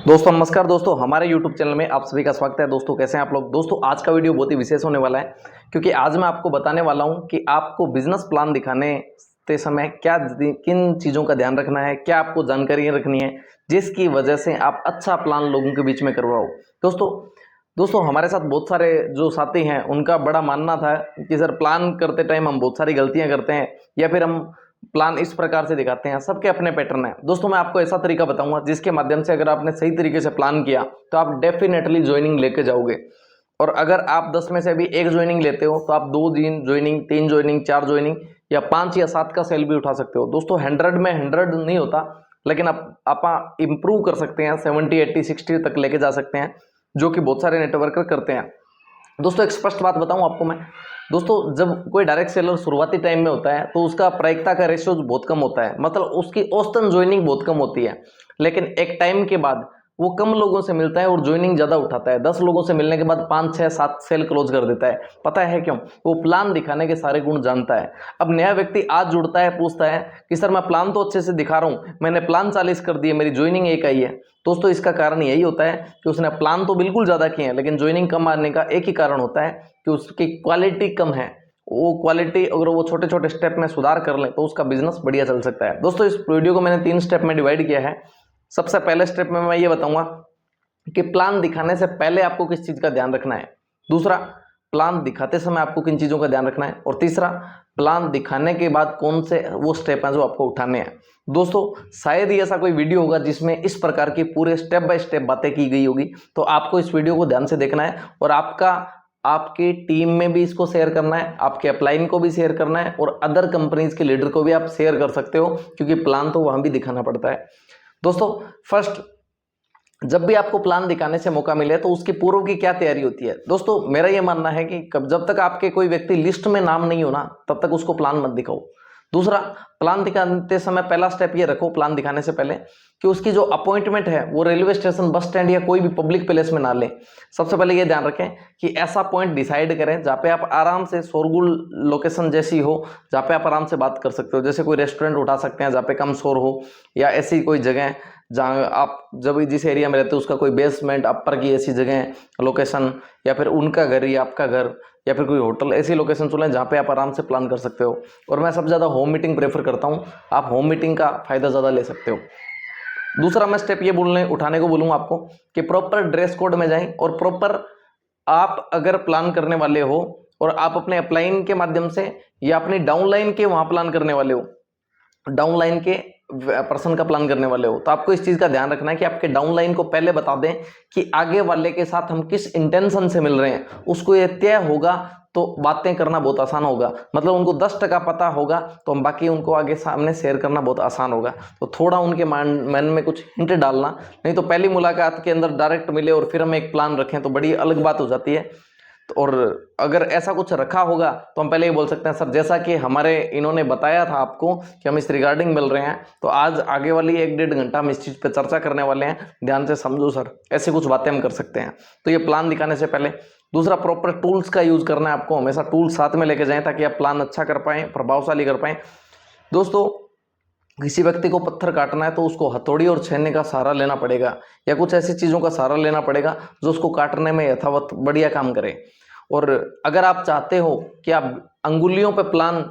दोस्तों नमस्कार। दोस्तों हमारे YouTube चैनल में आप सभी का स्वागत है। दोस्तों कैसे हैं आप लोग। दोस्तों आज का वीडियो बहुत ही विशेष होने वाला है, क्योंकि आज मैं आपको बताने वाला हूं कि आपको बिजनेस प्लान दिखाने के समय किन चीज़ों का ध्यान रखना है, क्या आपको जानकारी रखनी है जिसकी वजह से आप अच्छा प्लान लोगों के बीच में करवाओ। दोस्तों दोस्तों हमारे साथ बहुत सारे जो साथी हैं उनका बड़ा मानना था कि सर प्लान करते टाइम हम बहुत सारी गलतियां करते हैं या फिर हम प्लान इस प्रकार से दिखाते हैं। सबके अपने पैटर्न है। दोस्तों मैं आपको ऐसा तरीका बताऊंगा जिसके माध्यम से अगर आपने सही तरीके से प्लान किया तो आप डेफिनेटली ज्वाइनिंग लेके जाओगे। और अगर आप 10 में से भी एक ज्वाइनिंग लेते हो तो आप 2 दिन ज्वाइनिंग, 3 ज्वाइनिंग, 4 ज्वाइनिंग या 5 या 7 का सेल भी उठा सकते हो। दोस्तों 100 में 100 नहीं होता, लेकिन आप इंप्रूव कर सकते हैं, 70, 80, 60 तक लेके जा सकते हैं, जो कि बहुत सारे नेटवर्कर करते हैं। दोस्तों एक स्पष्ट बात बताऊं आपको मैं, दोस्तों जब कोई डायरेक्ट सेलर शुरुआती टाइम में होता है तो उसका प्रायिकता का रेशियो बहुत कम होता है, मतलब उसकी औसतन ज्वाइनिंग बहुत कम होती है। लेकिन एक टाइम के बाद वो कम लोगों से मिलता है और ज्वाइनिंग ज्यादा उठाता है। 10 लोगों से मिलने के बाद 5, 6, 7 सेल क्लोज कर देता है। पता है क्यों? वो प्लान दिखाने के सारे गुण जानता है। अब नया व्यक्ति आज जुड़ता है, पूछता है कि सर मैं प्लान तो अच्छे से दिखा रहा हूं, मैंने प्लान 40 कर दिए, मेरी ज्वाइनिंग 1 आई है। दोस्तों इसका कारण यही होता है कि उसने प्लान तो बिल्कुल ज्यादा किए हैं, लेकिन ज्वाइनिंग कम आने का एक ही कारण होता है कि उसकी क्वालिटी कम है। वो क्वालिटी अगर वो छोटे छोटे स्टेप में सुधार कर ले तो उसका बिजनेस बढ़िया चल सकता है। दोस्तों इस वीडियो को मैंने 3 स्टेप में डिवाइड किया है। सबसे पहले स्टेप में मैं ये बताऊंगा कि प्लान दिखाने से पहले आपको किस चीज का ध्यान रखना है। दूसरा, प्लान दिखाते समय आपको किन चीजों का ध्यान रखना है। और तीसरा, प्लान दिखाने के बाद कौन से वो स्टेप हैं जो आपको उठाने हैं। दोस्तों शायद ही ऐसा कोई वीडियो होगा जिसमें इस प्रकार की पूरे स्टेप बाय स्टेप बातें की गई होगी। तो आपको इस वीडियो को ध्यान से देखना है और आपकी टीम में भी इसको शेयर करना है, आपके अपलाइन को भी शेयर करना है और अदर कंपनीज के लीडर को भी आप शेयर कर सकते हो, क्योंकि प्लान तो वहां भी दिखाना पड़ता है। दोस्तों फर्स्ट, जब भी आपको प्लान दिखाने से मौका मिले तो उसकी पूर्व की क्या तैयारी होती है। दोस्तों मेरा यह मानना है कि जब तक आपके कोई व्यक्ति लिस्ट में नाम नहीं हो ना, तब तक उसको प्लान मत दिखाओ। दूसरा, प्लान दिखाते समय पहला स्टेप ये रखो प्लान दिखाने से पहले कि उसकी जो अपॉइंटमेंट है वो रेलवे स्टेशन, बस स्टैंड या कोई भी पब्लिक प्लेस में ना ले। सबसे पहले ये ध्यान रखें कि ऐसा पॉइंट डिसाइड करें जहाँ पे आप आराम से, शोरगुल लोकेशन जैसी हो जहाँ पे आप आराम से बात कर सकते हो। जैसे कोई रेस्टोरेंट उठा सकते हैं जहाँ पे कम शोर हो, या ऐसी कोई जगह जहाँ आप जब जिस एरिया में रहते हो उसका कोई बेसमेंट, अपर की ऐसी जगह लोकेशन, या फिर उनका घर या आपका घर, या फिर कोई होटल, ऐसी लोकेशन चुनें जहाँ पे आप आराम से प्लान कर सकते हो। और मैं सबसे ज़्यादा होम मीटिंग प्रेफर करता हूँ, आप होम मीटिंग का फायदा ज़्यादा ले सकते हो। दूसरा मैं स्टेप ये उठाने को बोलूँगा आपको कि प्रॉपर ड्रेस कोड में जाएं। और प्रॉपर, आप अगर प्लान करने वाले हो और आप अपने अपलाइन के माध्यम से या अपनी डाउनलाइन के वहाँ प्लान करने वाले हो, डाउनलाइन के पर्सन का प्लान करने वाले हो, तो आपको इस चीज का ध्यान रखना है कि आपके डाउनलाइन को पहले बता दें कि आगे वाले के साथ हम किस इंटेंशन से मिल रहे हैं। उसको ये तय होगा तो बातें करना बहुत आसान होगा। मतलब उनको 10% पता होगा तो हम बाकी उनको आगे सामने शेयर करना बहुत आसान होगा। तो थोड़ा उनके मन में कुछ हिंट डालना, नहीं तो पहली मुलाकात के अंदर डायरेक्ट मिले और फिर हम एक प्लान रखें तो बड़ी अलग बात हो जाती है। और अगर ऐसा कुछ रखा होगा तो हम पहले ही बोल सकते हैं सर जैसा कि हमारे इन्होंने बताया था आपको कि हम इस रिगार्डिंग मिल रहे हैं, तो आज आगे वाली 1-1.5 घंटा हम इस चीज़ पे चर्चा करने वाले हैं, ध्यान से समझो सर। ऐसी कुछ बातें हम कर सकते हैं। तो ये प्लान दिखाने से पहले। दूसरा, प्रॉपर टूल्स का यूज करना है आपको। हमेशा टूल्स साथ में लेके जाएं ताकि आप प्लान अच्छा कर पाएं, प्रभावशाली कर पाएं। दोस्तों किसी व्यक्ति को पत्थर काटना है तो उसको हथौड़ी और छेने का सहारा लेना पड़ेगा, या कुछ ऐसी चीज़ों का सहारा लेना पड़ेगा जो उसको काटने में यथावत बढ़िया काम करे। और अगर आप चाहते हो कि आप अंगुलियों पे प्लान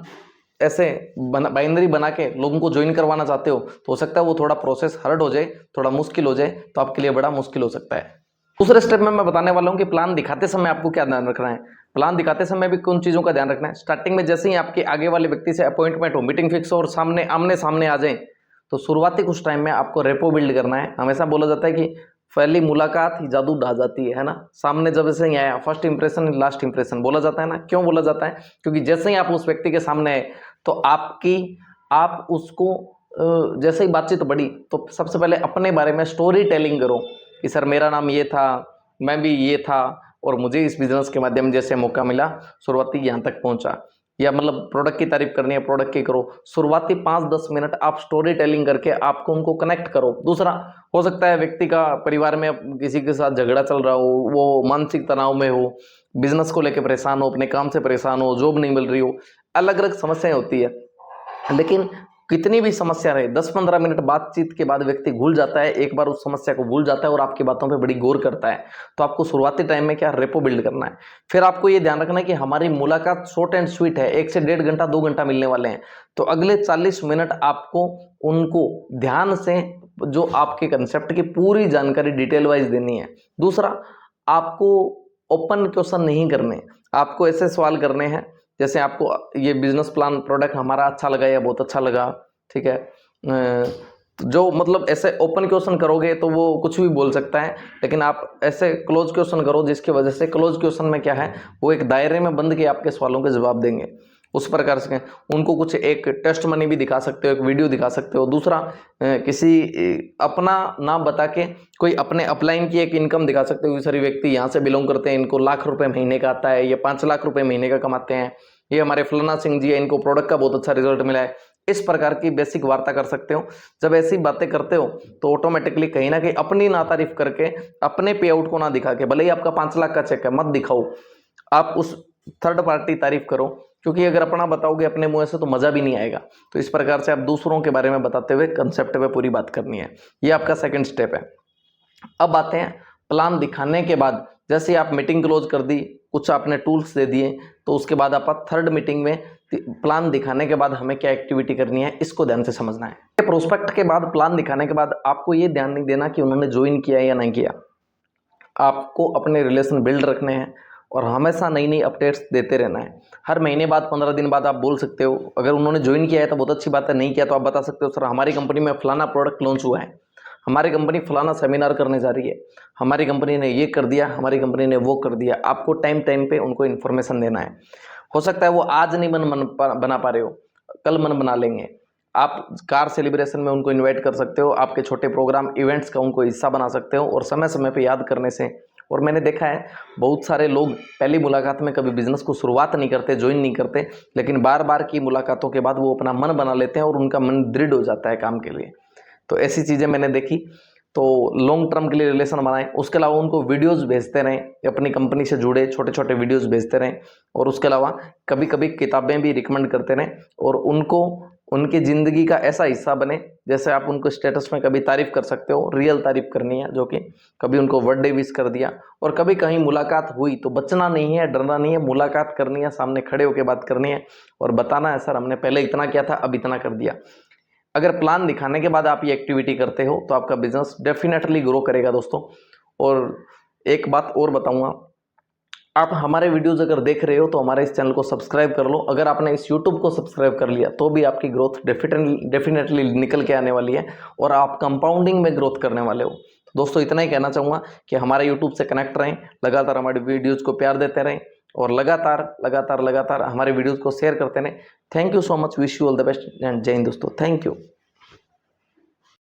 ऐसे बाइनरी बना के लोगों को ज्वाइन करवाना चाहते हो सकता है वो थोड़ा प्रोसेस हार्ड हो जाए, थोड़ा मुश्किल हो जाए, तो आपके लिए बड़ा मुश्किल हो सकता है। दूसरे स्टेप में मैं बताने वाला हूं कि प्लान दिखाते समय आपको क्या ध्यान रखना है। प्लान दिखाते समय भी कौन चीज़ों का ध्यान रखना है। स्टार्टिंग में जैसे ही आपके आगे वाले व्यक्ति से अपॉइंटमेंट हो, मीटिंग फिक्स हो और सामने आमने सामने आ जाए, तो शुरुआती कुछ टाइम में आपको रेपो बिल्ड करना है। हमेशा बोला जाता है कि पहली मुलाकात ही जादू ढा जाती है ना। सामने जब से ही आया, फर्स्ट इंप्रेशन लास्ट इंप्रेशन बोला जाता है ना। क्यों बोला जाता है? क्योंकि जैसे ही आप उस व्यक्ति के सामने आए तो आप उसको जैसे ही बातचीत बढ़ी तो सबसे पहले अपने बारे में स्टोरी टेलिंग करो कि सर मेरा नाम ये था, मैं भी ये था और मुझे इस बिजनेस के माध्यम जैसे मौका मिला, शुरुआती यहाँ तक पहुंचा। या मतलब प्रोडक्ट की तारीफ करनी है, प्रोडक्ट की करो। शुरुआती 5-10 मिनट आप स्टोरी टेलिंग करके आपको उनको कनेक्ट करो। दूसरा, हो सकता है व्यक्ति का परिवार में किसी के साथ झगड़ा चल रहा हो, वो मानसिक तनाव में हो, बिजनेस को लेकर परेशान हो, अपने काम से परेशान हो, जॉब नहीं मिल रही हो, अलग अलग समस्याएं होती है। लेकिन कितनी भी समस्या रहे 10-15 मिनट बातचीत के बाद व्यक्ति भूल जाता है, एक बार उस समस्या को भूल जाता है और आपकी बातों पे बड़ी गौर करता है। तो आपको शुरुआती टाइम में क्या रेपो बिल्ड करना है। फिर आपको ये ध्यान रखना है कि हमारी मुलाकात शॉर्ट एंड स्वीट है, 1 से 1.5 घंटा 2 घंटा मिलने वाले हैं। तो अगले 40 मिनट आपको उनको ध्यान से जो आपके कंसेप्ट की पूरी जानकारी डिटेल वाइज देनी है। दूसरा, आपको ओपन क्वेश्चन नहीं करने, आपको ऐसे सवाल करने हैं जैसे आपको ये बिजनेस प्लान प्रोडक्ट हमारा अच्छा लगा या बहुत अच्छा लगा, ठीक है। जो मतलब ऐसे ओपन क्वेश्चन करोगे तो वो कुछ भी बोल सकता है, लेकिन आप ऐसे क्लोज क्वेश्चन करो जिसकी वजह से क्लोज क्वेश्चन में क्या है, वो एक दायरे में बंद के आपके सवालों के जवाब देंगे। उस प्रकार से उनको कुछ एक टेस्ट मनी भी दिखा सकते हो, एक वीडियो दिखा सकते हो। दूसरा, किसी अपना नाम बता के कोई अपने अपलाइन की एक इनकम दिखा सकते हो। सारे व्यक्ति यहाँ से बिलोंग करते हैं, इनको लाख रुपए महीने का आता है, ये 5 लाख रुपए महीने का कमाते हैं, ये हमारे फलाना सिंह जी है, इनको प्रोडक्ट का बहुत अच्छा रिजल्ट मिला है। इस प्रकार की बेसिक वार्ता कर सकते हो। जब ऐसी बातें करते हो तो ऑटोमेटिकली कहीं ना कहीं अपनी ना तारीफ करके, अपने पे आउट को ना दिखा के, भले ही आपका 5 लाख का चेक है, मत दिखाओ, आप उस थर्ड पार्टी तारीफ करो, क्योंकि अगर अपना बताओगे अपने मुंह से तो मजा भी नहीं आएगा। तो इस प्रकार से आप दूसरों के बारे में बताते हुए कंसेप्ट पे पूरी बात करनी है। ये आपका सेकंड स्टेप है। अब आते हैं प्लान दिखाने के बाद, जैसे आप मीटिंग क्लोज कर दी, कुछ आपने टूल्स दे दिए, तो उसके बाद आप थर्ड मीटिंग में प्लान दिखाने के बाद हमें क्या एक्टिविटी करनी है, इसको ध्यान से समझना है। प्रोस्पेक्ट के बाद, प्लान दिखाने के बाद आपको ये ध्यान नहीं देना कि उन्होंने ज्वाइन किया या नहीं किया। आपको अपने रिलेशन बिल्ड रखने हैं और हमेशा नई नई अपडेट्स देते रहना है। हर महीने बाद, 15 दिन बाद आप बोल सकते हो। अगर उन्होंने ज्वाइन किया है तो बहुत अच्छी बात है, नहीं किया तो आप बता सकते हो, सर हमारी कंपनी में फलाना प्रोडक्ट लॉन्च हुआ है, हमारी कंपनी फलाना सेमिनार करने जा रही है, हमारी कंपनी ने ये कर दिया, हमारी कंपनी ने वो कर दिया। आपको टाइम टाइम पे उनको इन्फॉर्मेशन देना है। हो सकता है वो आज नहीं बना पा रहे हो, कल मन बना लेंगे। आप कार सेलिब्रेशन में उनको इनवाइट कर सकते हो, आपके छोटे प्रोग्राम इवेंट्स का उनको हिस्सा बना सकते हो। और समय समय पे याद करने से, और मैंने देखा है बहुत सारे लोग पहली मुलाकात में कभी बिजनेस को शुरुआत नहीं करते, ज्वाइन नहीं करते, लेकिन बार बार की मुलाकातों के बाद वो अपना मन बना लेते हैं और उनका मन दृढ़ हो जाता है काम के लिए। तो ऐसी चीज़ें मैंने देखी। तो लॉन्ग टर्म के लिए रिलेशन बनाएं। उसके अलावा उनको वीडियोस भेजते रहें, अपनी कंपनी से जुड़े छोटे छोटे वीडियोस भेजते रहें। और उसके अलावा कभी कभी किताबें भी रिकमेंड करते रहें, और उनको उनकी ज़िंदगी का ऐसा हिस्सा बने। जैसे आप उनको स्टेटस में कभी तारीफ़ कर सकते हो, रियल तारीफ़ करनी है, जो कि कभी उनको बर्थडे विश कर दिया, और कभी कहीं मुलाकात हुई तो बचना नहीं है, डरना नहीं है, मुलाकात करनी है, सामने खड़े होकर बात करनी है और बताना है, सर हमने पहले इतना किया था, अब इतना कर दिया। अगर प्लान दिखाने के बाद आप ये एक्टिविटी करते हो तो आपका बिजनेस डेफिनेटली ग्रो करेगा दोस्तों। और एक बात और बताऊंगा, आप हमारे वीडियोस अगर देख रहे हो तो हमारे इस चैनल को सब्सक्राइब कर लो। अगर आपने इस यूट्यूब को सब्सक्राइब कर लिया तो भी आपकी ग्रोथ डेफिनेटली निकल के आने वाली है और आप कंपाउंडिंग में ग्रोथ करने वाले हो। तो दोस्तों इतना ही कहना चाहूँगा कि हमारे यूट्यूब से कनेक्ट रहें, लगातार हमारे वीडियोज़ को प्यार देते रहें और लगातार हमारे वीडियोज़ को शेयर करते रहें। Thank you so much, wish you all the best and जय हिंद दोस्तों, थैंक यू।